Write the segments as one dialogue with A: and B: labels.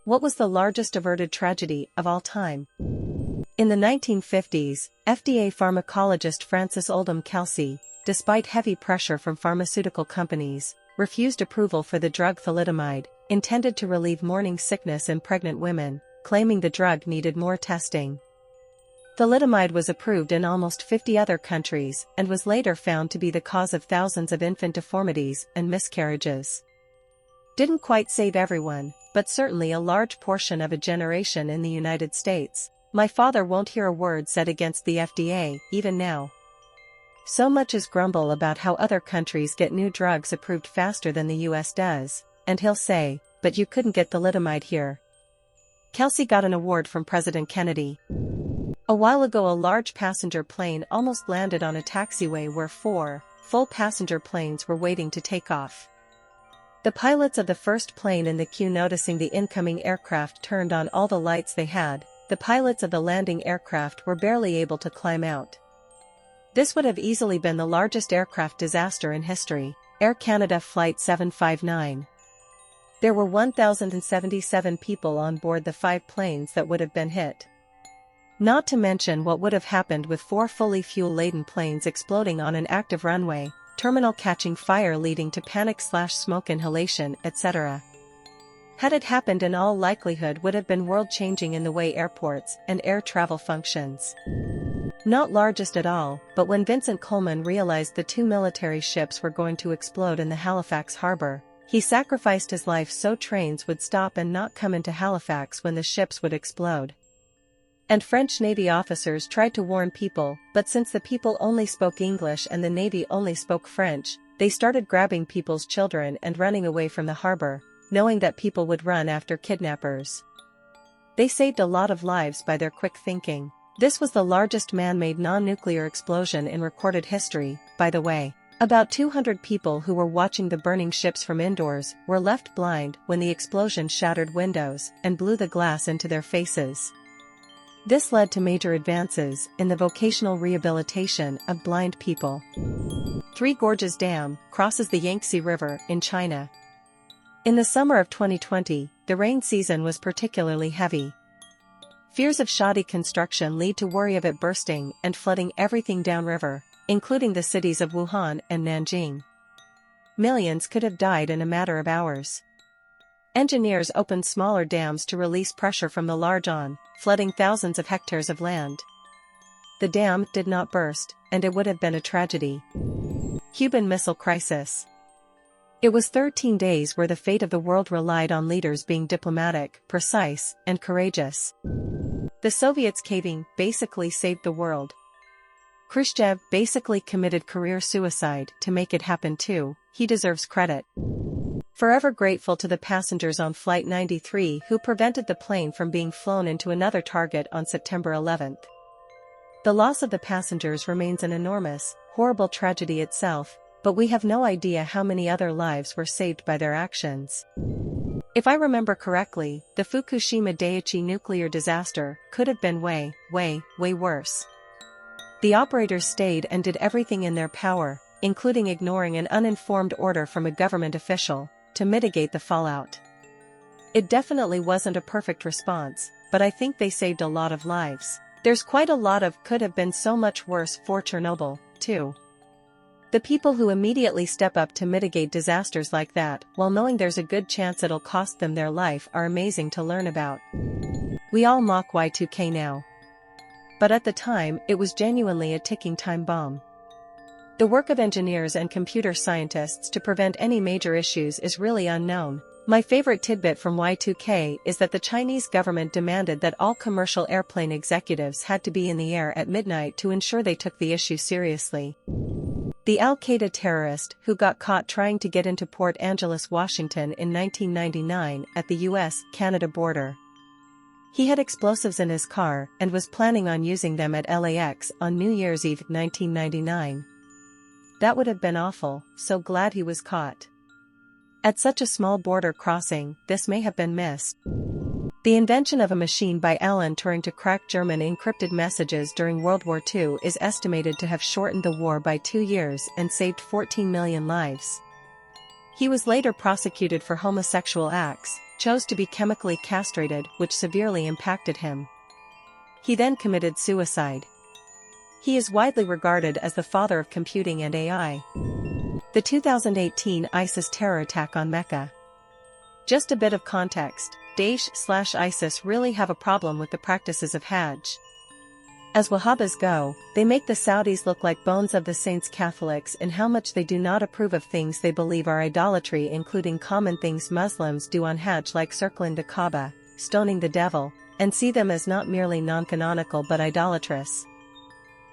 A: What was the largest averted tragedy of all time? In the 1950s, FDA pharmacologist Francis Oldham Kelsey, despite heavy pressure from pharmaceutical companies, refused approval for the drug thalidomide, intended to relieve morning sickness in pregnant women, claiming the drug needed more testing. Thalidomide was approved in almost 50 other countries and was later found to be the cause of thousands of infant deformities and miscarriages. Didn't quite save everyone, but certainly a large portion of a generation in the United States. My father won't hear a word said against the FDA, even now. So much is grumble about how other countries get new drugs approved faster than the US does, and he'll say, but you couldn't get thalidomide here. Kelsey got an award from President Kennedy. A while ago, a large passenger plane almost landed on a taxiway where 4 full passenger planes were waiting to take off. The pilots of the first plane in the queue, noticing the incoming aircraft, turned on all the lights they had. The pilots of the landing aircraft were barely able to climb out. This would have easily been the largest aircraft disaster in history. Air Canada Flight 759. There were 1,077 people on board the 5 planes that would have been hit. Not to mention what would have happened with 4 fully fuel-laden planes exploding on an active runway, terminal catching fire leading to panic/smoke inhalation, etc. Had it happened, in all likelihood would have been world-changing in the way airports and air travel functions. Not largest at all, but when Vincent Coleman realized the 2 military ships were going to explode in the Halifax harbor, he sacrificed his life so trains would stop and not come into Halifax when the ships would explode. And French Navy officers tried to warn people, but since the people only spoke English and the Navy only spoke French, they started grabbing people's children and running away from the harbor, knowing that people would run after kidnappers. They saved a lot of lives by their quick thinking. This was the largest man-made non-nuclear explosion in recorded history, by the way. About 200 people who were watching the burning ships from indoors were left blind when the explosion shattered windows and blew the glass into their faces. This led to major advances in the vocational rehabilitation of blind people. Three Gorges Dam crosses the Yangtze River in China. In the summer of 2020, the rain season was particularly heavy. Fears of shoddy construction lead to worry of it bursting and flooding everything downriver, including the cities of Wuhan and Nanjing. Millions could have died in a matter of hours. Engineers opened smaller dams to release pressure from the large one, flooding thousands of hectares of land. The dam did not burst, and it would have been a tragedy. Cuban Missile Crisis. It was 13 days where the fate of the world relied on leaders being diplomatic, precise, and courageous. The Soviets caving basically saved the world. Khrushchev basically committed career suicide to make it happen too. He deserves credit. Forever grateful to the passengers on Flight 93 who prevented the plane from being flown into another target on September 11th. The loss of the passengers remains an enormous, horrible tragedy itself, but we have no idea how many other lives were saved by their actions. If I remember correctly, the Fukushima Daiichi nuclear disaster could have been way worse. The operators stayed and did everything in their power, including ignoring an uninformed order from a government official, to mitigate the fallout. It definitely wasn't a perfect response, but I think they saved a lot of lives. There's quite a lot of could have been so much worse for Chernobyl, too. The people who immediately step up to mitigate disasters like that, while knowing there's a good chance it'll cost them their life, are amazing to learn about. We all mock Y2K now. But at the time, it was genuinely a ticking time bomb. The work of engineers and computer scientists to prevent any major issues is really unknown. My favorite tidbit from Y2K is that the Chinese government demanded that all commercial airplane executives had to be in the air at midnight to ensure they took the issue seriously. The Al-Qaeda terrorist who got caught trying to get into Port Angeles, Washington in 1999 at the US-Canada border. He had explosives in his car and was planning on using them at LAX on New Year's Eve 1999. That would have been awful, so glad he was caught. At such a small border crossing, this may have been missed. The invention of a machine by Alan Turing to crack German encrypted messages during World War II is estimated to have shortened the war by 2 years and saved 14 million lives. He was later prosecuted for homosexual acts, chose to be chemically castrated, which severely impacted him. He then committed suicide. He is widely regarded as the father of computing and AI. The 2018 ISIS terror attack on Mecca. Just a bit of context, Daesh/ISIS really have a problem with the practices of Hajj. As Wahhabis go, they make the Saudis look like bones of the saints. Catholics in how much they do not approve of things they believe are idolatry, including common things Muslims do on Hajj like circling the Kaaba, stoning the devil, and see them as not merely non-canonical but idolatrous.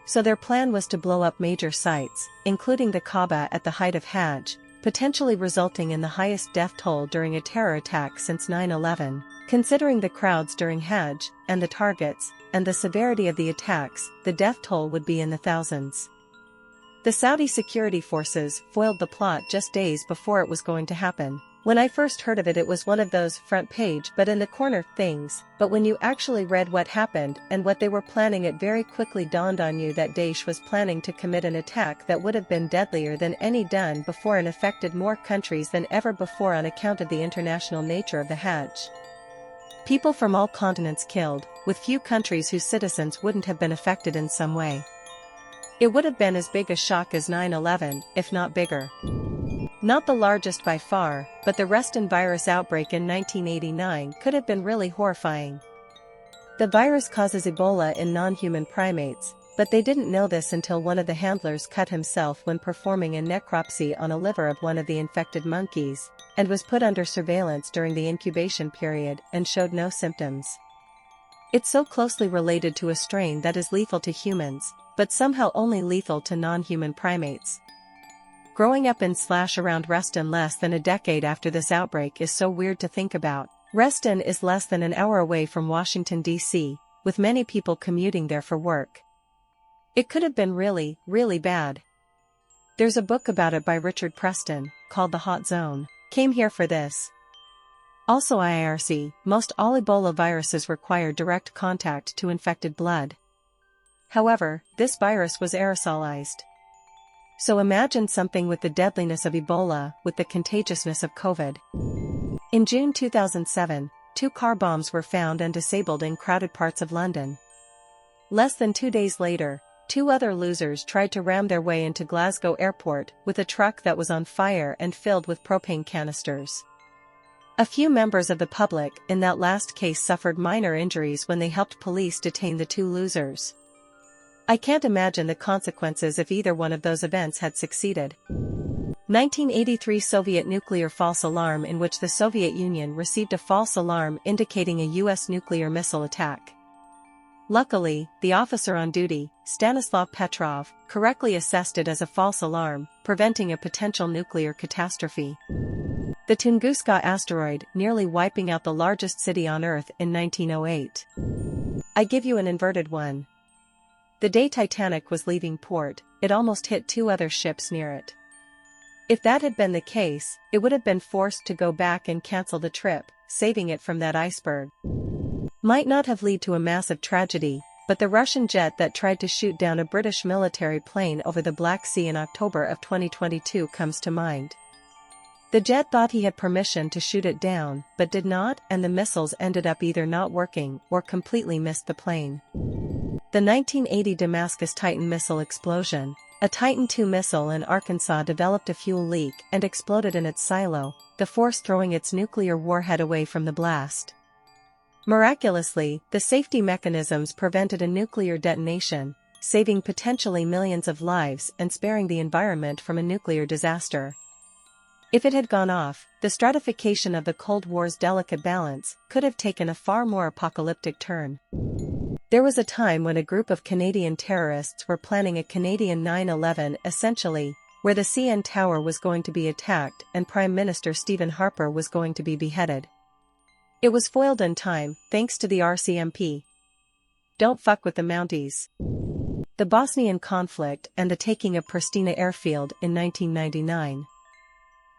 A: So their plan was to blow up major sites, including the Kaaba at the height of Hajj, potentially resulting in the highest death toll during a terror attack since 9/11. Considering the crowds during Hajj, and the targets, and the severity of the attacks, the death toll would be in the thousands. The Saudi security forces foiled the plot just days before it was going to happen. When I first heard of it, it was one of those front page but in the corner things, but when you actually read what happened and what they were planning, it very quickly dawned on you that Daesh was planning to commit an attack that would have been deadlier than any done before and affected more countries than ever before on account of the international nature of the Hajj. People from all continents killed, with few countries whose citizens wouldn't have been affected in some way. It would have been as big a shock as 9/11, if not bigger. Not the largest by far, but the Reston virus outbreak in 1989 could have been really horrifying. The virus causes Ebola in non-human primates, but they didn't know this until one of the handlers cut himself when performing a necropsy on a liver of one of the infected monkeys, and was put under surveillance during the incubation period and showed no symptoms. It's so closely related to a strain that is lethal to humans, but somehow only lethal to non-human primates. Growing up in/around Reston less than a decade after this outbreak is so weird to think about. Reston is less than an hour away from Washington, D.C., with many people commuting there for work. It could have been really, really bad. There's a book about it by Richard Preston, called The Hot Zone. Came here for this. Also IRC, most all Ebola viruses require direct contact to infected blood. However, this virus was aerosolized. So imagine something with the deadliness of Ebola, with the contagiousness of COVID. In June 2007, 2 car bombs were found and disabled in crowded parts of London. Less than 2 days later, 2 other losers tried to ram their way into Glasgow Airport with a truck that was on fire and filled with propane canisters. A few members of the public in that last case suffered minor injuries when they helped police detain the 2 losers. I can't imagine the consequences if either one of those events had succeeded. 1983 Soviet nuclear false alarm, in which the Soviet Union received a false alarm indicating a U.S. nuclear missile attack. Luckily, the officer on duty, Stanislav Petrov, correctly assessed it as a false alarm, preventing a potential nuclear catastrophe. The Tunguska asteroid nearly wiping out the largest city on Earth in 1908. I give you an inverted one. The day Titanic was leaving port, it almost hit 2 other ships near it. If that had been the case, it would have been forced to go back and cancel the trip, saving it from that iceberg. Might not have led to a massive tragedy, but the Russian jet that tried to shoot down a British military plane over the Black Sea in October of 2022 comes to mind. The jet thought he had permission to shoot it down, but did not, and the missiles ended up either not working or completely missed the plane. The 1980 Damascus Titan missile explosion. A Titan II missile in Arkansas developed a fuel leak and exploded in its silo, the force throwing its nuclear warhead away from the blast. Miraculously, the safety mechanisms prevented a nuclear detonation, saving potentially millions of lives and sparing the environment from a nuclear disaster. If it had gone off, the stratification of the Cold War's delicate balance could have taken a far more apocalyptic turn. There was a time when a group of Canadian terrorists were planning a Canadian 9/11 essentially, where the CN Tower was going to be attacked and Prime Minister Stephen Harper was going to be beheaded. It was foiled in time, thanks to the RCMP. Don't fuck with the Mounties. The Bosnian conflict and the taking of Pristina Airfield in 1999.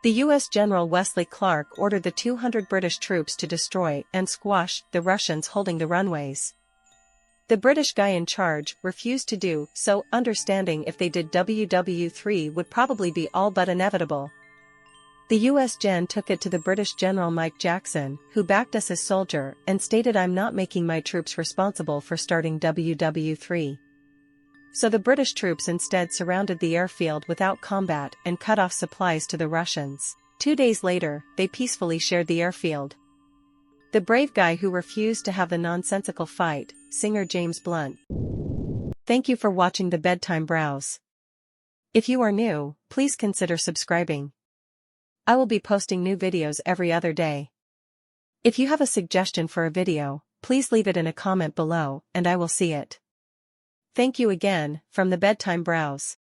A: The U.S. General Wesley Clark ordered the 200 British troops to destroy and squash the Russians holding the runways. The British guy in charge refused to do so, understanding if they did WW3 would probably be all but inevitable. The US Gen took it to the British General Mike Jackson, who backed us as soldier and stated, "I'm not making my troops responsible for starting WW3. So the British troops instead surrounded the airfield without combat and cut off supplies to the Russians. 2 days later, they peacefully shared the airfield. The brave guy who refused to have the nonsensical fight, singer James Blunt. Thank you for watching the Bedtime Browse. If you are new, please consider subscribing. I will be posting new videos every other day. If you have a suggestion for a video, please leave it in a comment below and I will see it. Thank you again, from the Bedtime Browse.